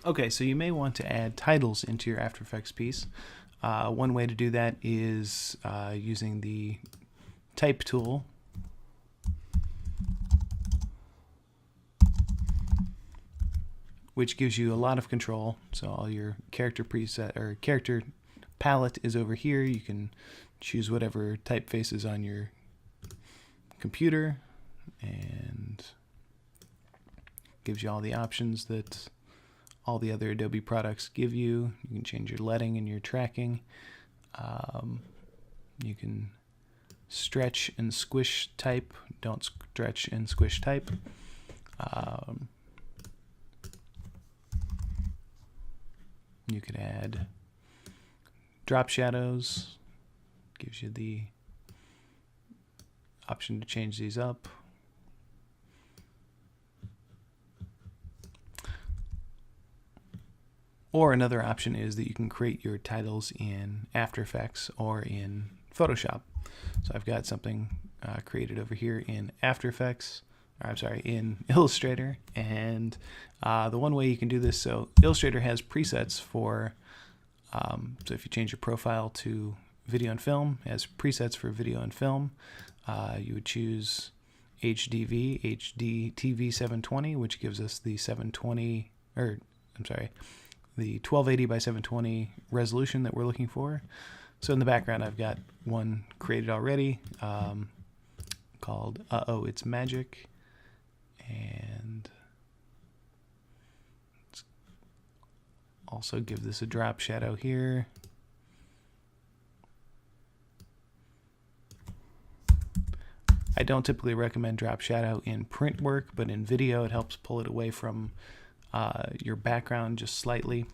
Okay, so you may want to add titles into your After Effects piece. One way to do that is using the type tool. Which gives you a lot of control. So all your character preset or character palette is over here. You can choose whatever typeface is on your computer, and gives you all the options that all the other Adobe products give you. You can change your leading and your tracking. You can stretch and squish type. Don't stretch and squish type. You could add drop shadows. Gives you the option to change these up. Or another option is that you can create your titles in After Effects or in Photoshop. So I've got something created over here in After Effects, or I'm sorry, in Illustrator. And the one way you can do this, so Illustrator has presets for, so if you change your profile to video and film, it has presets for video and film. You would choose HDV, HDTV 720, which gives us the 720, or I'm sorry, the 1280 by 720 resolution that we're looking for. So in the background, I've got one created already called Uh-Oh, It's Magic. And let's also give this a drop shadow here. I don't typically recommend drop shadow in print work, but in video it helps pull it away from your background just slightly.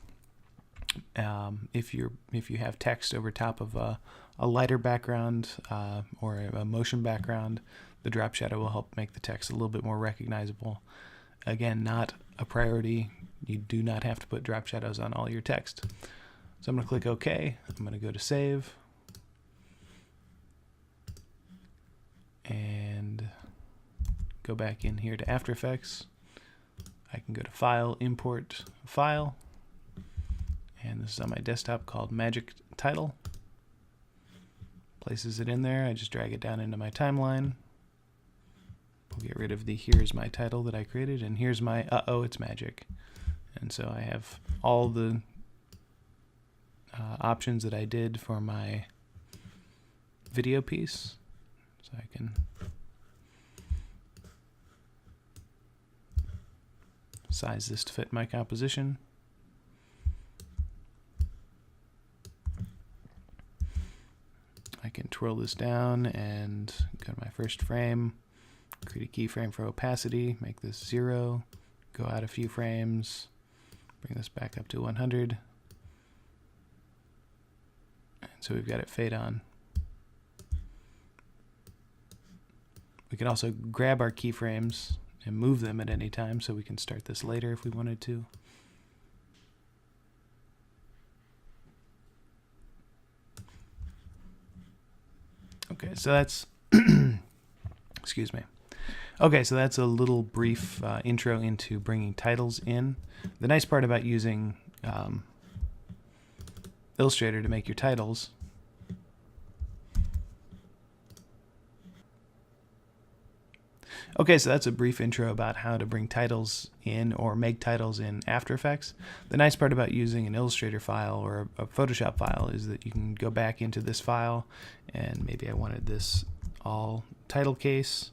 If you have text over top of a lighter background or a motion background, the drop shadow will help make the text a little bit more recognizable. Again, not a priority. You do not have to put drop shadows on all your text. So I'm going to click OK. I'm going to go to Save. And go back in here to After Effects. I can go to File, Import File. And this is on my desktop called Magic Title. Places it in there. I just drag it down into my timeline. We'll get rid of the here's my title that I created, and here's my Uh-Oh, It's Magic. And so I have all the options that I did for my video piece. So I can size this to fit my composition. I can twirl this down and go to my first frame, create a keyframe for opacity, make this 0, go out a few frames, bring this back up to 100. And so we've got it fade on. We can also grab our keyframes and move them at any time, so we can start this later if we wanted to. Okay, so that's, excuse me. Okay, so that's a little brief intro into bringing titles in. The nice part about using Illustrator to make your titles Okay, so that's a brief intro about how to bring titles in or make titles in After Effects. The nice part about using an Illustrator file or a Photoshop file is that you can go back into this file, and maybe I wanted this all title case.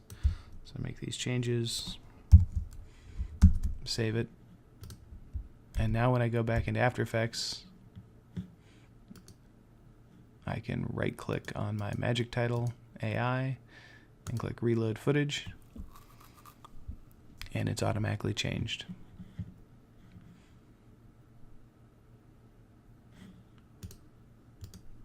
So make these changes, save it, and now when I go back into After Effects, I can right-click on my Magic Title AI and click Reload Footage, and it's automatically changed.